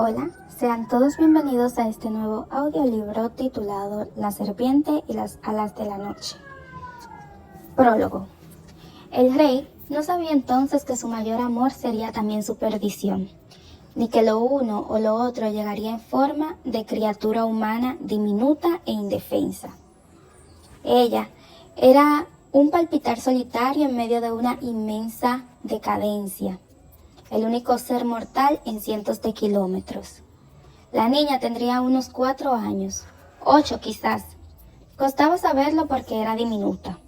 Hola, sean todos bienvenidos a este nuevo audiolibro titulado La serpiente y las alas de la noche. Prólogo. El rey no sabía entonces que su mayor amor sería también su perdición, ni que lo uno o lo otro llegaría en forma de criatura humana diminuta e indefensa. Ella era un palpitar solitario en medio de una inmensa decadencia, el único ser mortal en cientos de kilómetros. La niña tendría unos 4 años, 8 quizás. Costaba saberlo porque era diminuta,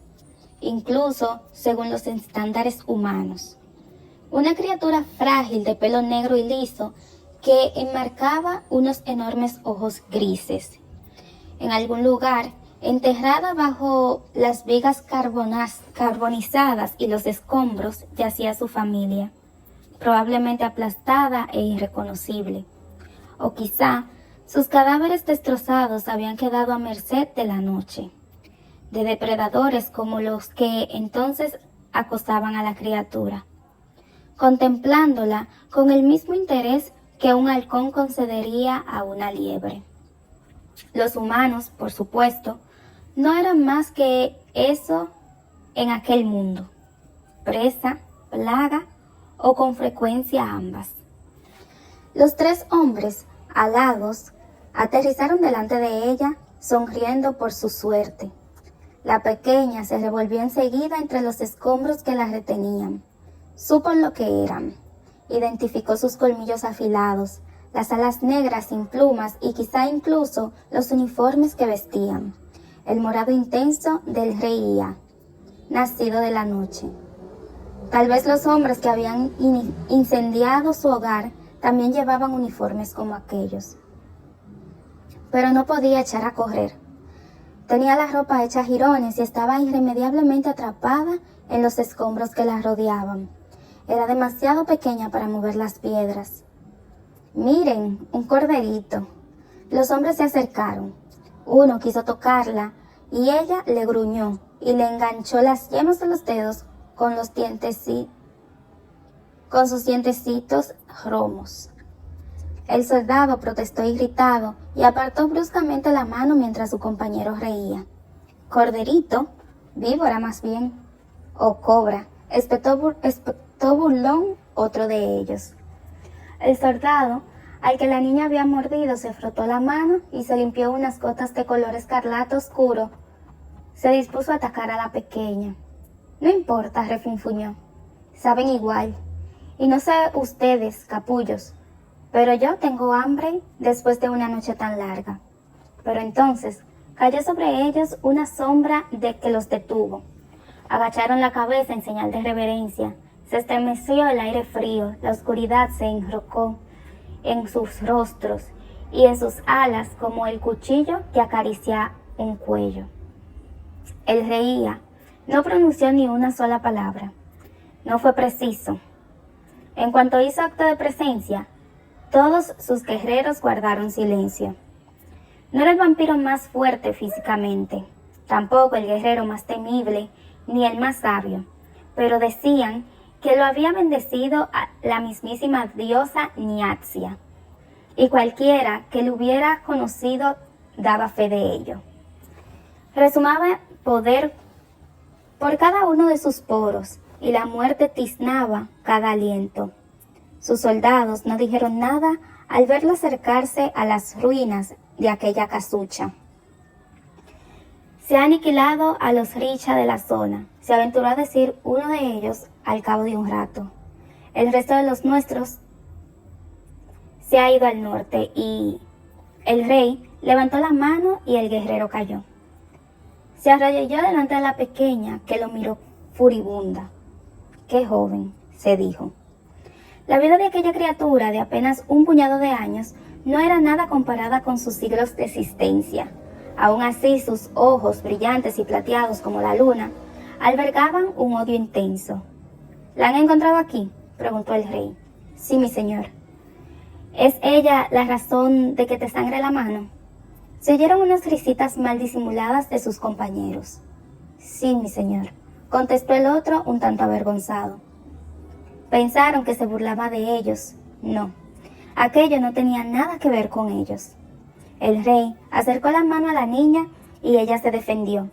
incluso según los estándares humanos. Una criatura frágil de pelo negro y liso que enmarcaba unos enormes ojos grises. En algún lugar, enterrada bajo las vigas carbonizadas y los escombros, yacía su familia, probablemente aplastada e irreconocible. O quizá sus cadáveres destrozados habían quedado a merced de la noche, de depredadores como los que entonces acosaban a la criatura, contemplándola con el mismo interés que un halcón concedería a una liebre. Los humanos, por supuesto, no eran más que eso en aquel mundo, presa, plaga o con frecuencia ambas. Los 3 hombres, alados, aterrizaron delante de ella, sonriendo por su suerte. La pequeña se revolvió enseguida entre los escombros que la retenían. Supo lo que eran. Identificó sus colmillos afilados, las alas negras sin plumas y quizá incluso los uniformes que vestían. El morado intenso del rey Ea, nacido de la noche. Tal vez los hombres que habían incendiado su hogar también llevaban uniformes como aquellos. Pero no podía echar a correr. Tenía la ropa hecha jirones y estaba irremediablemente atrapada en los escombros que la rodeaban. Era demasiado pequeña para mover las piedras. «Miren, un corderito». Los hombres se acercaron. Uno quiso tocarla y ella le gruñó y le enganchó las yemas de los dedos con sus dientecitos romos. El soldado protestó irritado y apartó bruscamente la mano mientras su compañero reía. «Corderito, víbora más bien, o cobra», espetó burlón otro de ellos. El soldado, al que la niña había mordido, se frotó la mano y se limpió unas gotas de color escarlata oscuro. Se dispuso a atacar a la pequeña. «No importa», refunfuñó. «Saben igual. Y no sé ustedes, capullos, pero yo tengo hambre después de una noche tan larga». Pero entonces cayó sobre ellos una sombra que los detuvo. Agacharon la cabeza en señal de reverencia. Se estremeció el aire frío, la oscuridad se enrocó en sus rostros y en sus alas como el cuchillo que acaricia un cuello. Él reía, no pronunció ni una sola palabra. No fue preciso. En cuanto hizo acto de presencia, todos sus guerreros guardaron silencio. No era el vampiro más fuerte físicamente, tampoco el guerrero más temible, ni el más sabio, pero decían que lo había bendecido a la mismísima diosa Niatzia, y cualquiera que lo hubiera conocido daba fe de ello. Resumaba poder por cada uno de sus poros, y la muerte tiznaba cada aliento. Sus soldados no dijeron nada al verlo acercarse a las ruinas de aquella casucha. «Se ha aniquilado a los Richa de la zona», se aventuró a decir uno de ellos al cabo de un rato. «El resto de los nuestros se ha ido al norte» y el rey levantó la mano y el guerrero cayó. Se arrodilló delante de la pequeña, que lo miró furibunda. «Qué joven», se dijo. La vida de aquella criatura de apenas un puñado de años no era nada comparada con sus siglos de existencia. Aún así, sus ojos, brillantes y plateados como la luna, albergaban un odio intenso. «¿La han encontrado aquí?», preguntó el rey. «Sí, mi señor». «¿Es ella la razón de que te sangre la mano?». Se oyeron unas risitas mal disimuladas de sus compañeros. «Sí, mi señor», contestó el otro un tanto avergonzado. Pensaron que se burlaba de ellos. No. Aquello no tenía nada que ver con ellos. El rey acercó la mano a la niña y ella se defendió.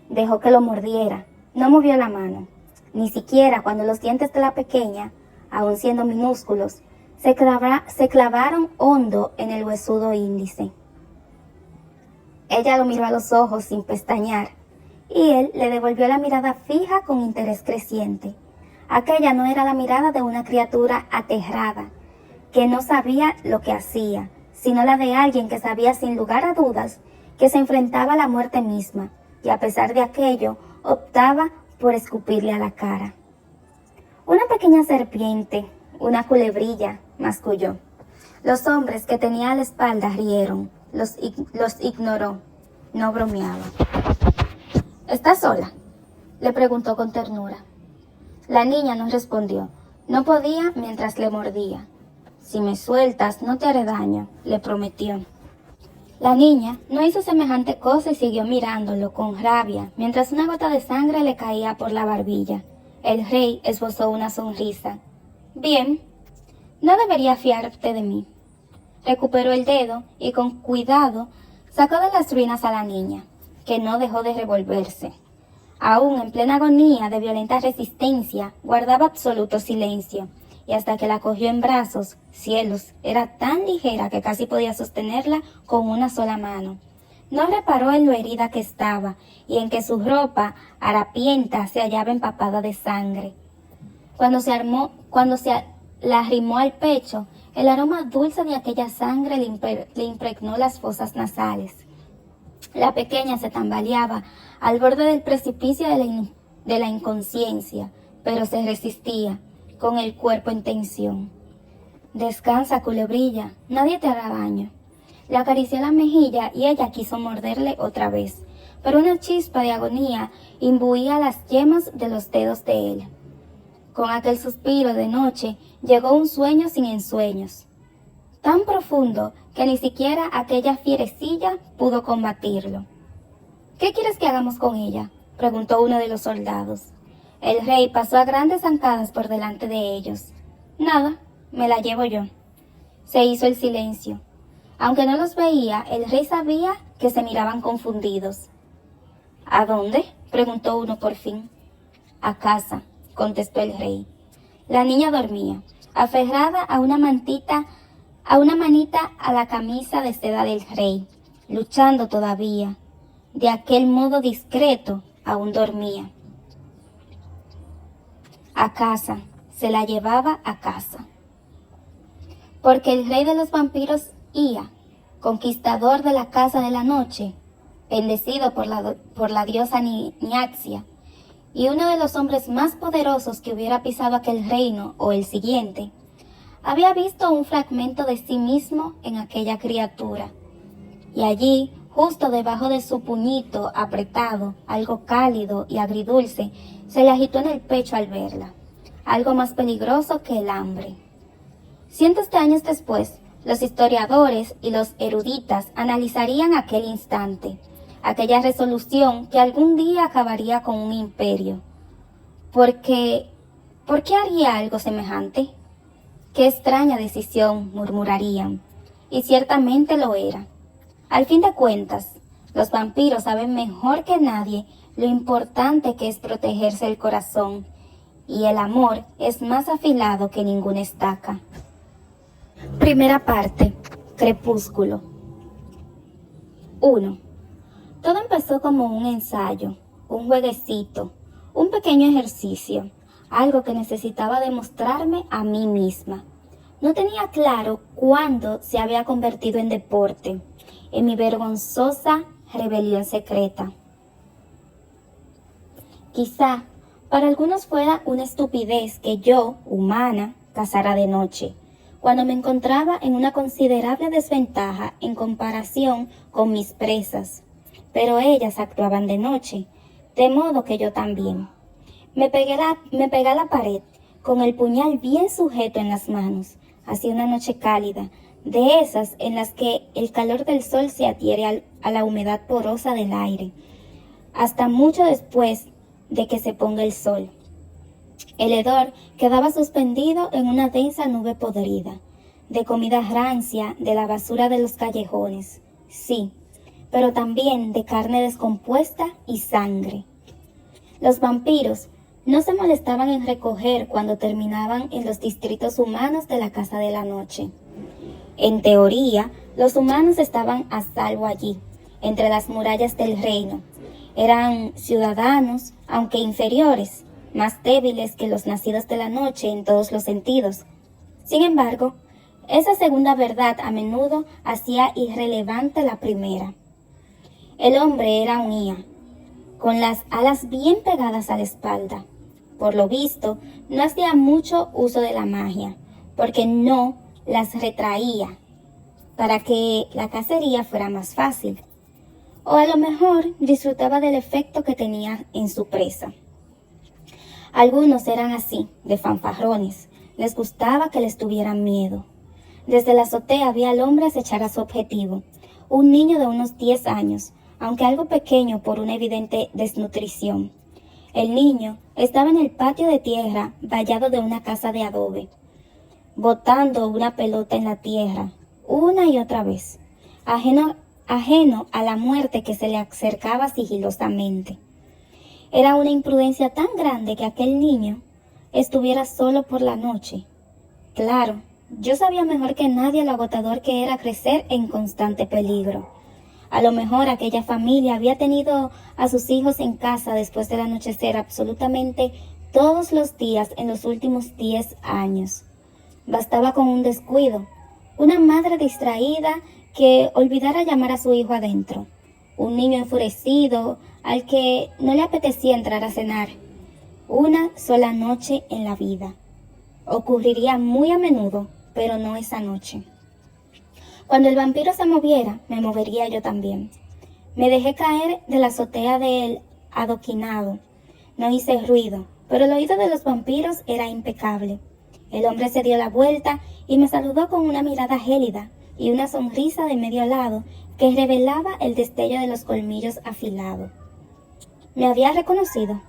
Dejó que lo mordiera, no movió la mano, ni siquiera cuando los dientes de la pequeña, aun siendo minúsculos, se clavaron hondo en el huesudo índice. Ella lo miró a los ojos sin pestañear, y él le devolvió la mirada fija con interés creciente. Aquella no era la mirada de una criatura aterrada, que no sabía lo que hacía, sino la de alguien que sabía sin lugar a dudas que se enfrentaba a la muerte misma, y a pesar de aquello, optaba por escupirle a la cara. Una pequeña serpiente, una culebrilla, masculló. Los hombres que tenía a la espalda rieron, los ignoró, no bromeaba. ¿Estás sola?, le preguntó con ternura. La niña no respondió, no podía mientras le mordía. Si me sueltas no te haré daño, le prometió. La niña no hizo semejante cosa y siguió mirándolo con rabia, mientras una gota de sangre le caía por la barbilla. El rey esbozó una sonrisa. Bien, no debería fiarte de mí. Recuperó el dedo y con cuidado sacó de las ruinas a la niña, que no dejó de revolverse. Aún en plena agonía de violenta resistencia, guardaba absoluto silencio, y hasta que la cogió en brazos, cielos, era tan ligera que casi podía sostenerla con una sola mano. No reparó en lo herida que estaba y en que su ropa harapienta se hallaba empapada de sangre. Cuando se la arrimó al pecho, el aroma dulce de aquella sangre le impregnó las fosas nasales. La pequeña se tambaleaba al borde del precipicio de la inconsciencia, pero se resistía, con el cuerpo en tensión. Descansa, culebrilla, nadie te hará daño. Le acarició la mejilla y ella quiso morderle otra vez, pero una chispa de agonía imbuía las yemas de los dedos de él. Con aquel suspiro de noche llegó un sueño sin ensueños, tan profundo que ni siquiera aquella fierecilla pudo combatirlo. ¿Qué quieres que hagamos con ella?, preguntó uno de los soldados. El rey pasó a grandes zancadas por delante de ellos. Nada, me la llevo yo. Se hizo el silencio. Aunque no los veía, el rey sabía que se miraban confundidos. ¿A dónde?, preguntó uno por fin. A casa, contestó el rey. La niña dormía, aferrada a una manita a la camisa de seda del rey, luchando todavía. De aquel modo discreto, aún dormía. A casa, se la llevaba a casa. Porque el rey de los vampiros Ea, conquistador de la casa de la noche, bendecido por la diosa Niaxia, y uno de los hombres más poderosos que hubiera pisado aquel reino o el siguiente, había visto un fragmento de sí mismo en aquella criatura, y allí, justo debajo de su puñito apretado, algo cálido y agridulce, se le agitó en el pecho al verla, algo más peligroso que el hambre. Cientos de años después, los historiadores y los eruditas analizarían aquel instante, aquella resolución que algún día acabaría con un imperio. ¿Por qué haría algo semejante? ¡Qué extraña decisión!, murmurarían, y ciertamente lo era. Al fin de cuentas, los vampiros saben mejor que nadie lo importante que es protegerse el corazón, y el amor es más afilado que ninguna estaca. Primera parte. Crepúsculo. 1. Todo empezó como un ensayo, un jueguecito, un pequeño ejercicio, algo que necesitaba demostrarme a mí misma. No tenía claro cuándo se había convertido en deporte, en mi vergonzosa rebelión secreta. Quizá para algunos fuera una estupidez que yo, humana, cazara de noche, cuando me encontraba en una considerable desventaja en comparación con mis presas, pero ellas actuaban de noche, de modo que yo también. Me pegué a la pared, con el puñal bien sujeto en las manos, hacia una noche cálida, de esas en las que el calor del sol se adhiere a la humedad porosa del aire, hasta mucho después de que se ponga el sol. El hedor quedaba suspendido en una densa nube podrida. de comida rancia, de la basura de los callejones, sí, pero también de carne descompuesta y sangre. Los vampiros no se molestaban en recoger cuando terminaban en los distritos humanos de la Casa de la Noche. En teoría, los humanos estaban a salvo allí, entre las murallas del reino. Eran ciudadanos, aunque inferiores, más débiles que los nacidos de la noche en todos los sentidos. Sin embargo, esa segunda verdad a menudo hacía irrelevante la primera. El hombre era un Ia, con las alas bien pegadas a la espalda. Por lo visto, no hacía mucho uso de la magia, porque no las retraía para que la cacería fuera más fácil. O a lo mejor disfrutaba del efecto que tenía en su presa. Algunos eran así, de fanfarrones. Les gustaba que les tuvieran miedo. Desde la azotea vi al hombre acechar a su objetivo, un niño de unos 10 años, aunque algo pequeño por una evidente desnutrición. El niño estaba en el patio de tierra vallado de una casa de adobe, botando una pelota en la tierra, una y otra vez, ajeno a la muerte que se le acercaba sigilosamente. Era una imprudencia tan grande que aquel niño estuviera solo por la noche. Claro, yo sabía mejor que nadie lo agotador que era crecer en constante peligro. A lo mejor aquella familia había tenido a sus hijos en casa después del anochecer absolutamente todos los días en los últimos 10 años. Bastaba con un descuido, una madre distraída que olvidara llamar a su hijo adentro, un niño enfurecido al que no le apetecía entrar a cenar. Una sola noche en la vida. Ocurriría muy a menudo, pero no esa noche. Cuando el vampiro se moviera, me movería yo también. Me dejé caer de la azotea del adoquinado. No hice ruido, pero el oído de los vampiros era impecable. El hombre se dio la vuelta y me saludó con una mirada gélida y una sonrisa de medio lado que revelaba el destello de los colmillos afilados. ¿Me había reconocido?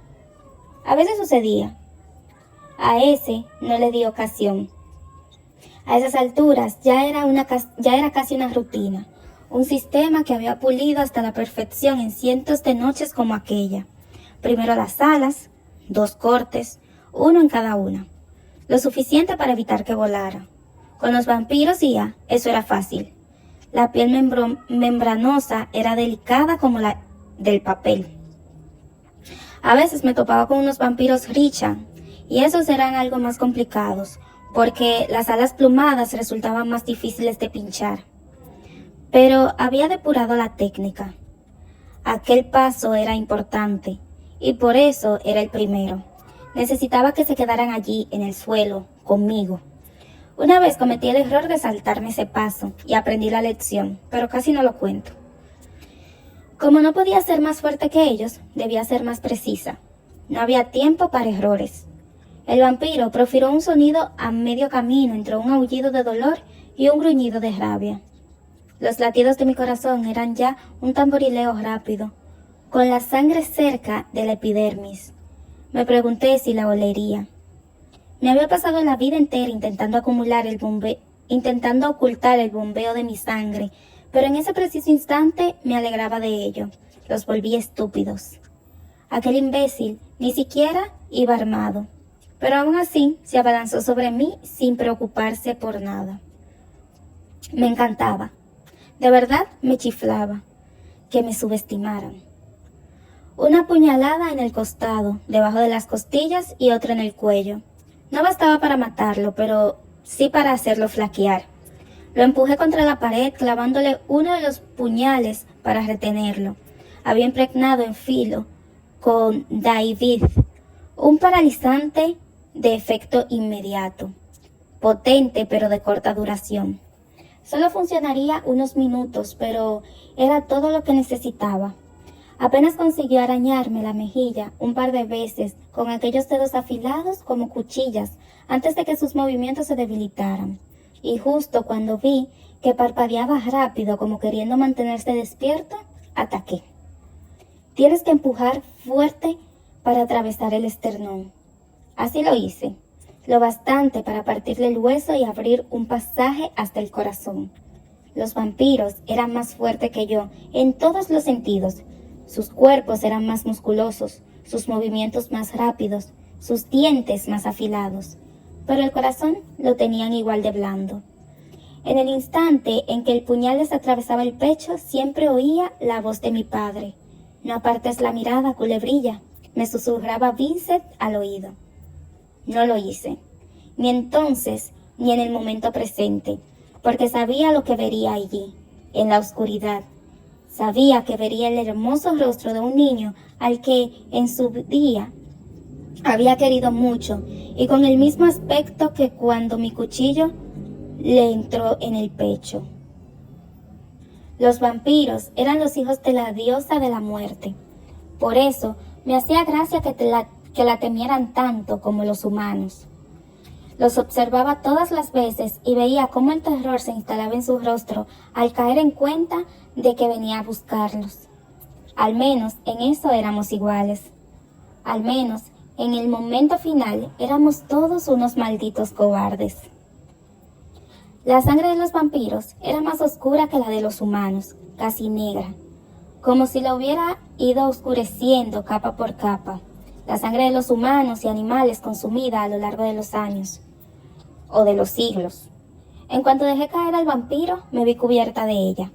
A veces sucedía. A ese no le di ocasión. A esas alturas ya era casi una rutina, un sistema que había pulido hasta la perfección en cientos de noches como aquella. Primero las alas, 2 cortes, uno en cada una, lo suficiente para evitar que volara. Con los vampiros ya, eso era fácil. La piel membranosa era delicada como la del papel. A veces me topaba con unos vampiros Richard, y esos eran algo más complicados, porque las alas plumadas resultaban más difíciles de pinchar. Pero había depurado la técnica. Aquel paso era importante, y por eso era el primero. Necesitaba que se quedaran allí, en el suelo, conmigo. Una vez cometí el error de saltarme ese paso, y aprendí la lección, pero casi no lo cuento. Como no podía ser más fuerte que ellos, debía ser más precisa. No había tiempo para errores. El vampiro profirió un sonido a medio camino entre un aullido de dolor y un gruñido de rabia. Los latidos de mi corazón eran ya un tamborileo rápido, con la sangre cerca de la epidermis. Me pregunté si la olería. Me había pasado la vida entera intentando ocultar el bombeo de mi sangre, pero en ese preciso instante me alegraba de ello. Los volví estúpidos. Aquel imbécil ni siquiera iba armado, pero aún así se abalanzó sobre mí sin preocuparse por nada. Me encantaba. De verdad me chiflaba que me subestimaran. Una puñalada en el costado, debajo de las costillas y otra en el cuello. No bastaba para matarlo, pero sí para hacerlo flaquear. Lo empujé contra la pared, clavándole uno de los puñales para retenerlo. Había impregnado en filo con David, un paralizante de efecto inmediato, potente pero de corta duración. Solo funcionaría unos minutos, pero era todo lo que necesitaba. Apenas consiguió arañarme la mejilla un par de veces con aquellos dedos afilados como cuchillas antes de que sus movimientos se debilitaran. Y justo cuando vi que parpadeaba rápido como queriendo mantenerse despierto, ataqué. Tienes que empujar fuerte para atravesar el esternón. Así lo hice. lo bastante para partirle el hueso y abrir un pasaje hasta el corazón. Los vampiros eran más fuertes que yo en todos los sentidos. Sus cuerpos eran más musculosos, sus movimientos más rápidos, sus dientes más afilados, pero el corazón lo tenían igual de blando. En el instante en que el puñal les atravesaba el pecho, siempre oía la voz de mi padre. No apartes la mirada, culebrilla, me susurraba Vincent al oído. No lo hice, ni entonces ni en el momento presente, porque sabía lo que vería allí, en la oscuridad. Sabía que vería el hermoso rostro de un niño al que en su día había querido mucho y con el mismo aspecto que cuando mi cuchillo le entró en el pecho. Los vampiros eran los hijos de la diosa de la muerte. Por eso me hacía gracia que la temieran tanto como los humanos. Los observaba todas las veces y veía cómo el terror se instalaba en su rostro al caer en cuenta de que venía a buscarlos. Al menos en eso éramos iguales. Al menos en el momento final éramos todos unos malditos cobardes. La sangre de los vampiros era más oscura que la de los humanos, casi negra, como si la hubiera ido oscureciendo capa por capa. La sangre de los humanos y animales consumida a lo largo de los años, o de los siglos. En cuanto dejé caer al vampiro, me vi cubierta de ella.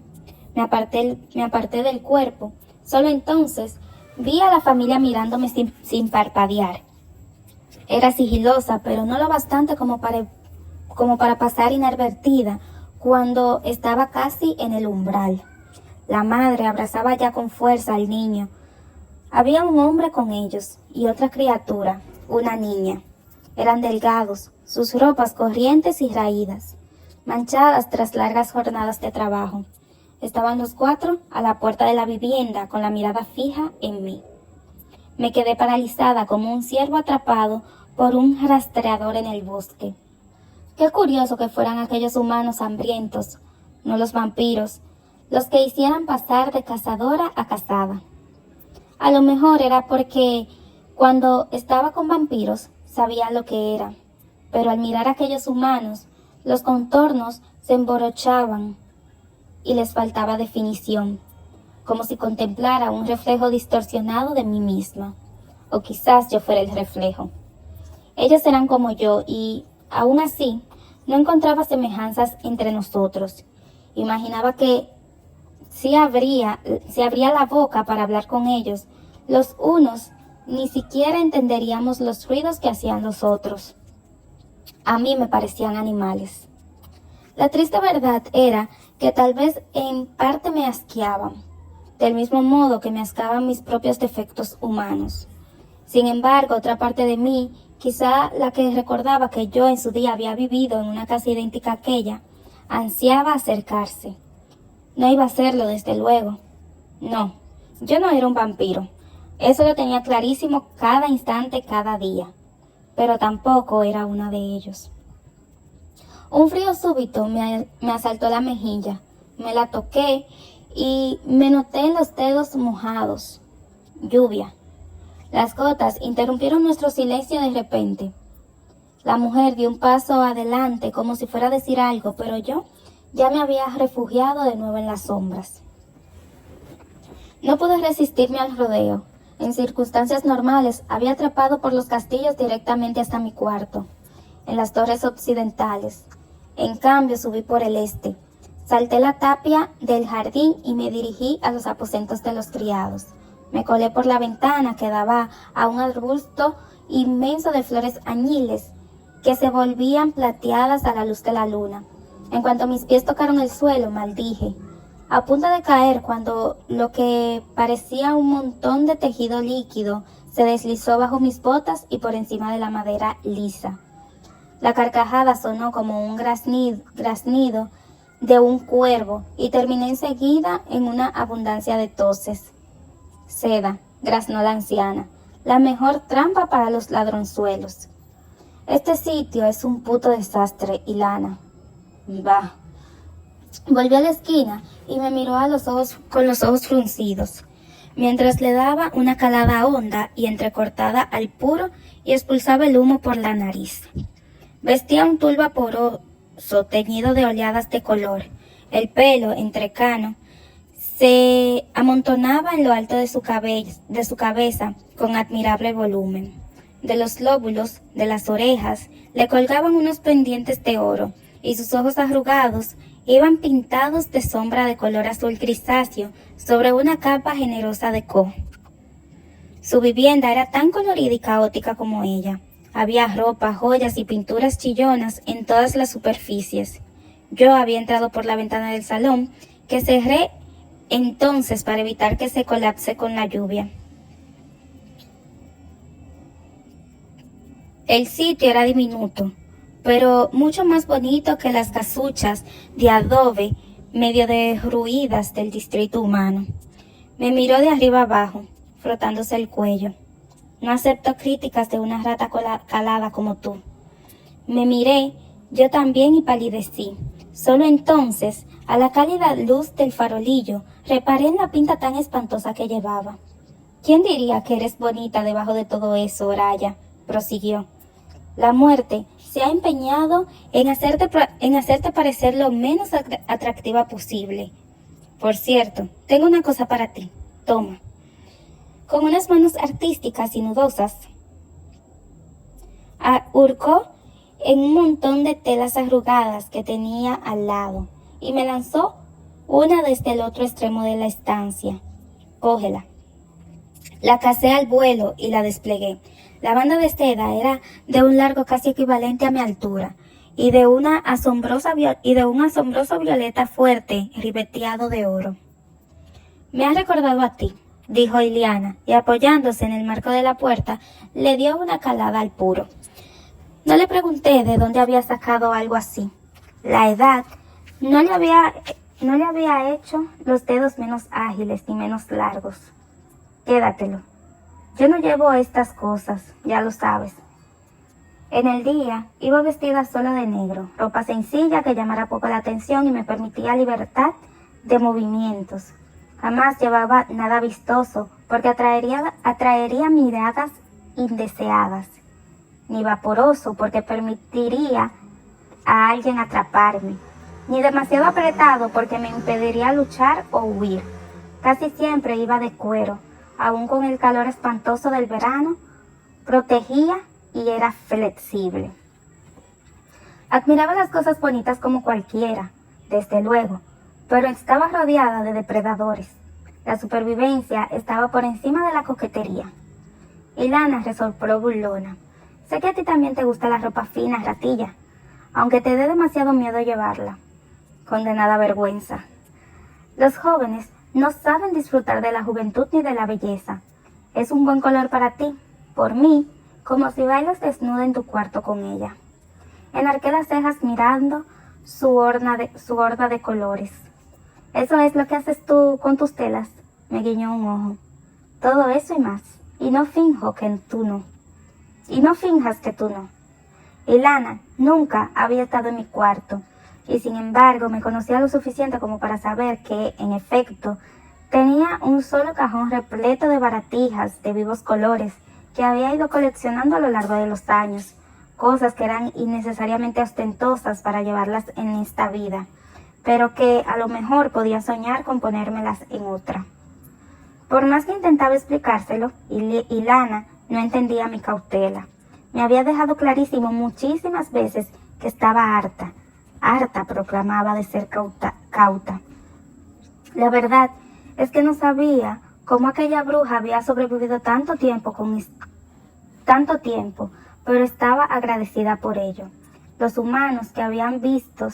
Me aparté del cuerpo. Solo entonces vi a la familia mirándome sin parpadear. Era sigilosa, pero no lo bastante como para pasar inadvertida cuando estaba casi en el umbral. La madre abrazaba ya con fuerza al niño. Había un hombre con ellos y otra criatura, una niña. Eran delgados, sus ropas corrientes y raídas, manchadas tras largas jornadas de trabajo. Estaban los cuatro a la puerta de la vivienda con la mirada fija en mí. Me quedé paralizada como un ciervo atrapado por un rastreador en el bosque. Qué curioso que fueran aquellos humanos hambrientos, no los vampiros, los que hicieran pasar de cazadora a cazada. A lo mejor era porque cuando estaba con vampiros sabía lo que era, pero al mirar a aquellos humanos, los contornos se emborochaban y les faltaba definición, como si contemplara un reflejo distorsionado de mí misma, o quizás yo fuera el reflejo. Ellos eran como yo y, aún así, no encontraba semejanzas entre nosotros. Imaginaba que si abría la boca para hablar con ellos, los unos ni siquiera entenderíamos los ruidos que hacían los otros. A mí me parecían animales. La triste verdad era que tal vez en parte me asqueaban, del mismo modo que me asqueaban mis propios defectos humanos. Sin embargo, otra parte de mí, quizá la que recordaba que yo en su día había vivido en una casa idéntica a aquella, ansiaba acercarse. No iba a hacerlo, desde luego. No, yo no era un vampiro. Eso lo tenía clarísimo cada instante, cada día. Pero tampoco era uno de ellos. Un frío súbito me asaltó la mejilla. Me la toqué y me noté en los dedos mojados. Lluvia. Las gotas interrumpieron nuestro silencio de repente. La mujer dio un paso adelante como si fuera a decir algo, pero yo ya me había refugiado de nuevo en las sombras. No pude resistirme al rodeo. En circunstancias normales había trepado por los castillos directamente hasta mi cuarto, en las torres occidentales. En cambio subí por el este. Salté la tapia del jardín y me dirigí a los aposentos de los criados. Me colé por la ventana que daba a un arbusto inmenso de flores añiles que se volvían plateadas a la luz de la luna. En cuanto mis pies tocaron el suelo, maldije, a punto de caer cuando lo que parecía un montón de tejido líquido se deslizó bajo mis botas y por encima de la madera lisa. La carcajada sonó como un graznido de un cuervo y terminé enseguida en una abundancia de toses. Seda, graznó la anciana, la mejor trampa para los ladronzuelos. Este sitio es un puto desastre, Ilana. Bah. Volvió a la esquina y me miró con los ojos fruncidos, mientras le daba una calada honda y entrecortada al puro y expulsaba el humo por la nariz. Vestía un tul vaporoso teñido de oleadas de color. El pelo, entrecano, se amontonaba en lo alto de su cabeza con admirable volumen. De los lóbulos de las orejas le colgaban unos pendientes de oro, y sus ojos arrugados iban pintados de sombra de color azul grisáceo sobre una capa generosa de coho. Su vivienda era tan colorida y caótica como ella. Había ropa, joyas y pinturas chillonas en todas las superficies. Yo había entrado por la ventana del salón, que cerré entonces para evitar que se colapse con la lluvia. El sitio era diminuto, pero mucho más bonito que las casuchas de adobe medio derruidas del distrito humano. Me miró de arriba abajo, frotándose el cuello. No acepto críticas de una rata calada como tú. Me miré yo también y palidecí. Solo entonces, a la cálida luz del farolillo, reparé en la pinta tan espantosa que llevaba. ¿Quién diría que eres bonita debajo de todo eso, Oraya?, prosiguió. La muerte se ha empeñado en hacerte parecer lo menos atractiva posible. Por cierto, tengo una cosa para ti. Toma. Con unas manos artísticas y nudosas, hurcó en un montón de telas arrugadas que tenía al lado y me lanzó una desde el otro extremo de la estancia. Cógela. La cacé al vuelo y la desplegué. La banda de seda era de un largo casi equivalente a mi altura y de un asombroso violeta fuerte ribeteado de oro. Me ha recordado a ti, dijo Iliana, y apoyándose en el marco de la puerta, le dio una calada al puro. No le pregunté de dónde había sacado algo así. La edad no le había hecho los dedos menos ágiles ni menos largos. Quédatelo. Yo no llevo estas cosas, ya lo sabes. En el día iba vestida solo de negro, ropa sencilla que llamara poco la atención y me permitía libertad de movimientos. Jamás llevaba nada vistoso porque atraería miradas indeseadas, ni vaporoso porque permitiría a alguien atraparme, ni demasiado apretado porque me impediría luchar o huir. Casi siempre iba de cuero, aún con el calor espantoso del verano, protegía y era flexible. Admiraba las cosas bonitas como cualquiera, desde luego, pero estaba rodeada de depredadores. La supervivencia estaba por encima de la coquetería. Ilana resopló burlona. Sé que a ti también te gusta la ropa fina, ratilla, aunque te dé demasiado miedo llevarla. Condenada vergüenza. Los jóvenes no saben disfrutar de la juventud ni de la belleza. Es un buen color para ti, por mí, como si bailas desnuda en tu cuarto con ella. Enarqué las cejas mirando su horda de colores. ¿Eso es lo que haces tú con tus telas? Me guiñó un ojo. Todo eso y más. Y no finjas que tú no. Ilana nunca había estado en mi cuarto, y sin embargo me conocía lo suficiente como para saber que, en efecto, tenía un solo cajón repleto de baratijas de vivos colores que había ido coleccionando a lo largo de los años, cosas que eran innecesariamente ostentosas para llevarlas en esta vida, pero que a lo mejor podía soñar con ponérmelas en otra. Por más que intentaba explicárselo, Ilana no entendía mi cautela. Me había dejado clarísimo muchísimas veces que estaba harta proclamaba de ser cauta. La verdad es que no sabía cómo aquella bruja había sobrevivido tanto tiempo, pero estaba agradecida por ello. Los humanos que habían visto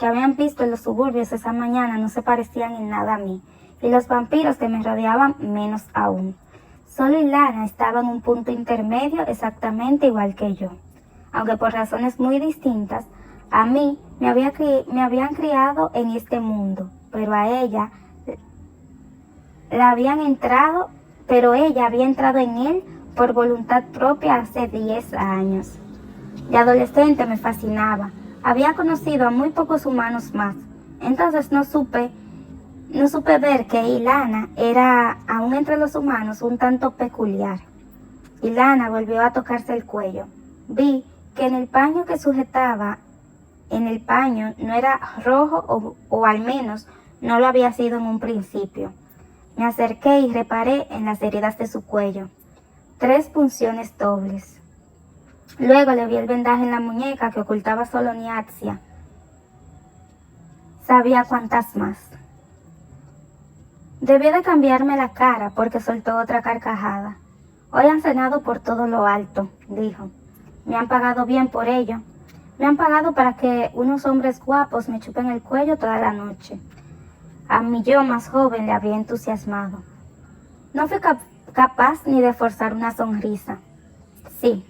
en los suburbios esa mañana no se parecían en nada a mí, y los vampiros que me rodeaban menos aún. Solo Ilana estaba en un punto intermedio exactamente igual que yo, aunque por razones muy distintas. A mí me habían criado en este mundo, pero ella había entrado en él por voluntad propia hace 10 años. De adolescente me fascinaba. Había conocido a muy pocos humanos más. Entonces no supe ver que Ilana era, aún entre los humanos, un tanto peculiar. Ilana volvió a tocarse el cuello. Vi que en el paño que sujetaba, en el paño no era rojo o al menos no lo había sido en un principio. Me acerqué y reparé en las heridas de su cuello. 3 punciones dobles. Luego le vi el vendaje en la muñeca que ocultaba solo niaxia. Sabía cuántas más. Debió de cambiarme la cara porque soltó otra carcajada. Hoy han cenado por todo lo alto, dijo. Me han pagado bien por ello. Me han pagado para que unos hombres guapos me chupen el cuello toda la noche. A mi yo más joven le había entusiasmado. No fui capaz ni de forzar una sonrisa. Sí,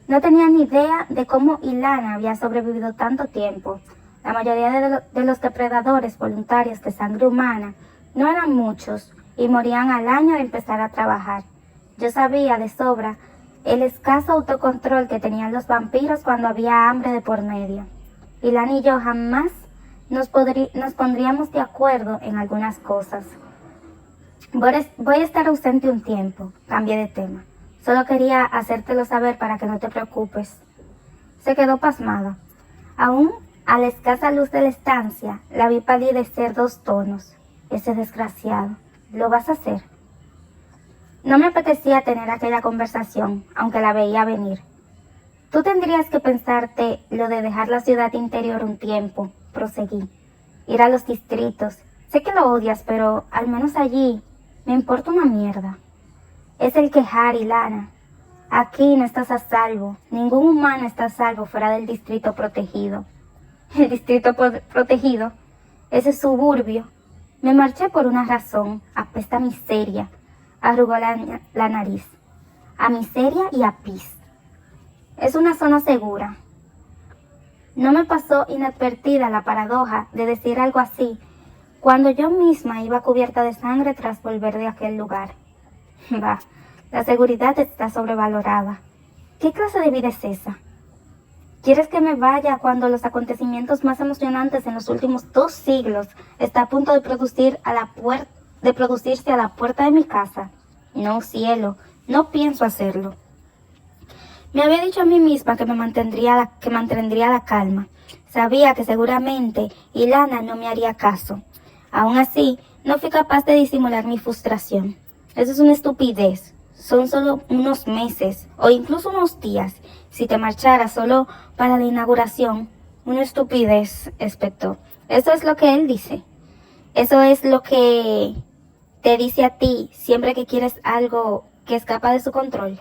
no tenía ni idea de cómo Ilana había sobrevivido tanto tiempo. La mayoría de los depredadores voluntarios de sangre humana no eran muchos y morían al año de empezar a trabajar. Yo sabía de sobra el escaso autocontrol que tenían los vampiros cuando había hambre de por medio. Ilana y yo jamás nos pondríamos de acuerdo en algunas cosas. Voy a estar ausente un tiempo, cambié de tema. Solo quería hacértelo saber para que no te preocupes. Se quedó pasmada. Aún a la escasa luz de la estancia, la vi palidecer 2 tonos. Ese desgraciado, ¿lo vas a hacer? No me apetecía tener aquella conversación, aunque la veía venir. Tú tendrías que pensarte lo de dejar la ciudad interior un tiempo, proseguí. Ir a los distritos. Sé que lo odias, pero al menos allí me importa una mierda. Es el quejar, Ilana. Aquí no estás a salvo. Ningún humano está a salvo fuera del distrito protegido. El distrito protegido, ese suburbio. Me marché por una razón. Apesta miseria. Arrugó la nariz. A miseria y a pis. Es una zona segura. No me pasó inadvertida la paradoja de decir algo así cuando yo misma iba cubierta de sangre tras volver de aquel lugar. Bah, la seguridad está sobrevalorada. ¿Qué clase de vida es esa? ¿Quieres que me vaya cuando los acontecimientos más emocionantes en los últimos 2 siglos está a punto de producirse a la puerta de mi casa? No, cielo, no pienso hacerlo. Me había dicho a mí misma que mantendría la calma. Sabía que seguramente Ilana no me haría caso. Aún así, no fui capaz de disimular mi frustración. Eso es una estupidez. Son solo unos meses o incluso unos días. Si te marcharas solo para la inauguración, una estupidez, espectó. Eso es lo que él dice. Eso es lo que te dice a ti siempre que quieres algo que escapa de su control.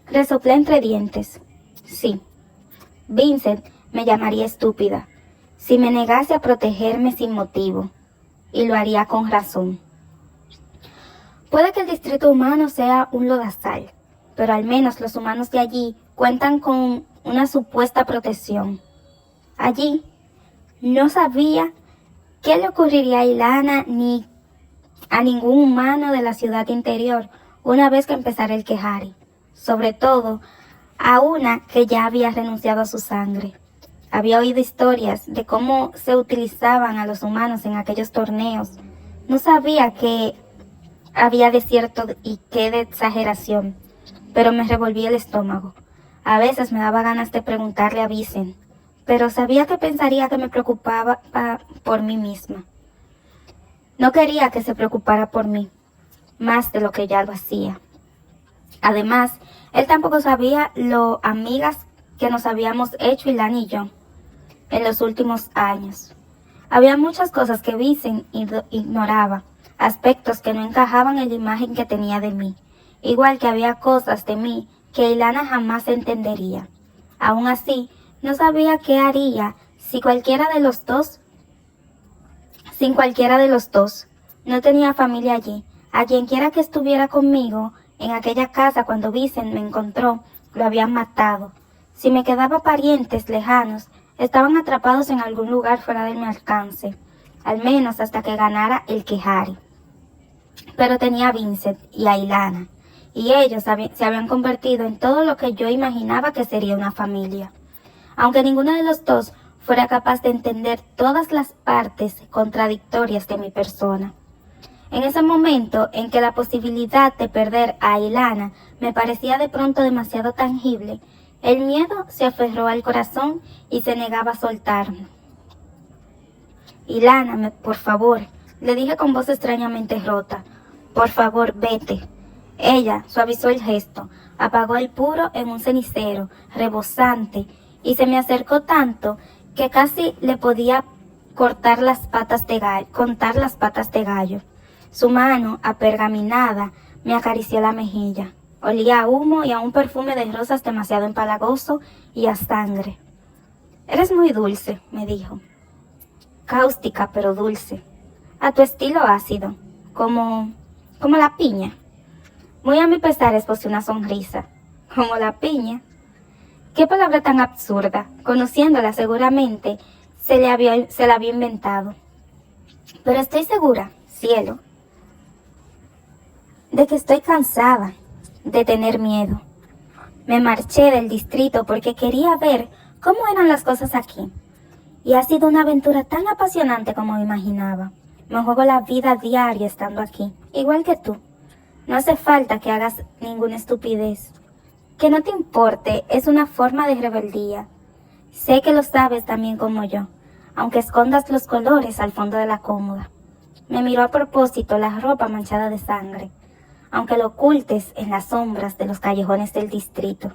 Resoplé entre dientes. Sí, Vincent me llamaría estúpida si me negase a protegerme sin motivo, y lo haría con razón. Puede que el distrito humano sea un lodazal, pero al menos los humanos de allí cuentan con una supuesta protección. Allí no sabía qué le ocurriría a Ilana ni a ningún humano de la ciudad interior una vez que empezara el Quejari, sobre todo a una que ya había renunciado a su sangre. Había oído historias de cómo se utilizaban a los humanos en aquellos torneos. No sabía qué había de cierto y qué de exageración, pero me revolvía el estómago. A veces me daba ganas de preguntarle a Vincent, pero sabía que pensaría que me preocupaba por mí misma. No quería que se preocupara por mí, más de lo que ya lo hacía. Además, él tampoco sabía lo amigas que nos habíamos hecho Ilana y yo en los últimos años. Había muchas cosas que Vincent ignoraba, aspectos que no encajaban en la imagen que tenía de mí, igual que había cosas de mí que Ilana jamás entendería. Aún así, no sabía qué haría sin cualquiera de los dos. No tenía familia allí. A quien quiera que estuviera conmigo en aquella casa cuando Vincent me encontró, lo habían matado. Si me quedaba parientes lejanos, estaban atrapados en algún lugar fuera de mi alcance, al menos hasta que ganara el Quejari. Pero tenía a Vincent y a Ilana, y ellos se habían convertido en todo lo que yo imaginaba que sería una familia. Aunque ninguno de los dos fuera capaz de entender todas las partes contradictorias de mi persona. En ese momento en que la posibilidad de perder a Ilana me parecía de pronto demasiado tangible, El miedo se aferró al corazón y se negaba a soltarme. Ilana, por favor, le dije con voz extrañamente rota, por favor, vete. Ella suavizó el gesto, apagó el puro en un cenicero rebosante y se me acercó tanto que casi le podía contar las patas de gallo. Su mano, apergaminada, me acarició la mejilla. Olía a humo y a un perfume de rosas demasiado empalagoso y a sangre. Eres muy dulce, me dijo. Cáustica, pero dulce. A tu estilo ácido, como la piña. Muy a mi pesar esbocé una sonrisa. Como la piña. Qué palabra tan absurda. Conociéndola seguramente se la había inventado. Pero estoy segura, cielo, de que estoy cansada de tener miedo. Me marché del distrito porque quería ver cómo eran las cosas aquí. Y ha sido una aventura tan apasionante como me imaginaba. Me juego la vida diaria estando aquí, igual que tú. No hace falta que hagas ninguna estupidez. Que no te importe es una forma de rebeldía. Sé que lo sabes también como yo, aunque escondas los colores al fondo de la cómoda. Me miró a propósito la ropa manchada de sangre, aunque lo ocultes en las sombras de los callejones del distrito.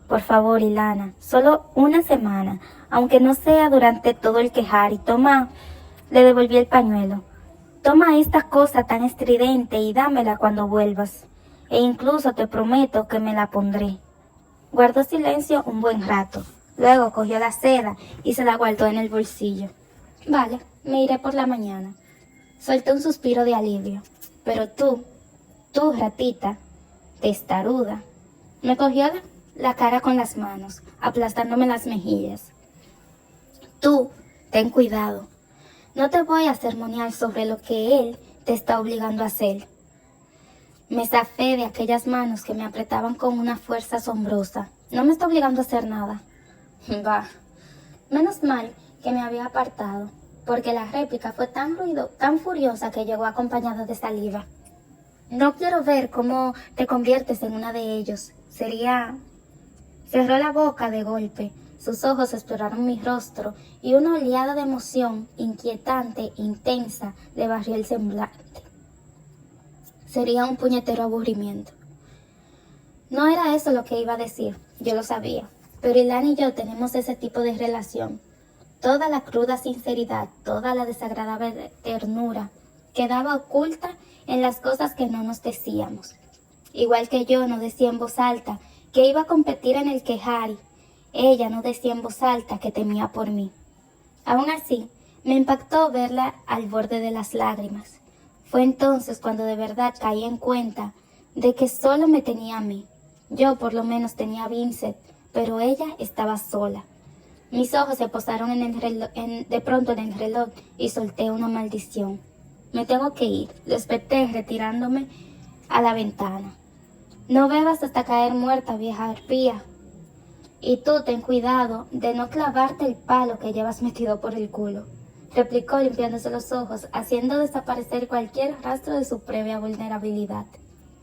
Por favor, Ilana, solo una semana, aunque no sea durante todo el quejar, y toma, le devolví el pañuelo. Toma esta cosa tan estridente y dámela cuando vuelvas, e incluso te prometo que me la pondré. Guardó silencio un buen rato, luego cogió la seda y se la guardó en el bolsillo. Vale, me iré por la mañana. Solté un suspiro de alivio, pero tú, ratita, testaruda, me cogió la cara con las manos, aplastándome las mejillas. Tú, ten cuidado. No te voy a sermonear sobre lo que él te está obligando a hacer. Me zafé de aquellas manos que me apretaban con una fuerza asombrosa. No me está obligando a hacer nada. Bah, menos mal que me había apartado, porque la réplica fue tan furiosa que llegó acompañada de saliva. No quiero ver cómo te conviertes en una de ellos. Cerró la boca de golpe. Sus ojos exploraron mi rostro y una oleada de emoción inquietante, intensa, le barrió el semblante. Sería un puñetero aburrimiento. No era eso lo que iba a decir, yo lo sabía, pero Ilana y yo tenemos ese tipo de relación. Toda la cruda sinceridad, toda la desagradable ternura quedaba oculta en las cosas que no nos decíamos. Igual que yo no decía en voz alta que iba a competir en el quejar, ella no decía en voz alta que temía por mí. Aún así, me impactó verla al borde de las lágrimas. Fue entonces cuando de verdad caí en cuenta de que solo me tenía a mí. Yo por lo menos tenía a Vincent, pero ella estaba sola. Mis ojos se posaron de pronto en el reloj y solté una maldición. Me tengo que ir, lo desperté retirándome a la ventana. No bebas hasta caer muerta, vieja arpía. Y tú ten cuidado de no clavarte el palo que llevas metido por el culo, replicó limpiándose los ojos, haciendo desaparecer cualquier rastro de su previa vulnerabilidad.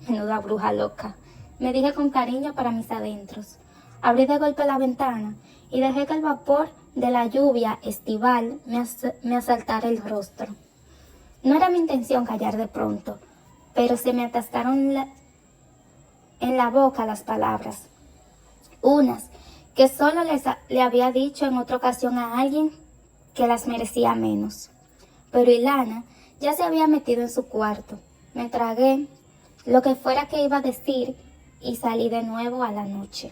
Menuda bruja loca, me dije con cariño para mis adentros. Abrí de golpe la ventana y dejé que el vapor de la lluvia estival me asaltara el rostro. No era mi intención callar de pronto, pero se me atascaron en la boca las palabras. Unas que solo le había dicho en otra ocasión a alguien que las merecía menos. Pero Ilana ya se había metido en su cuarto. Me tragué lo que fuera que iba a decir y salí de nuevo a la noche.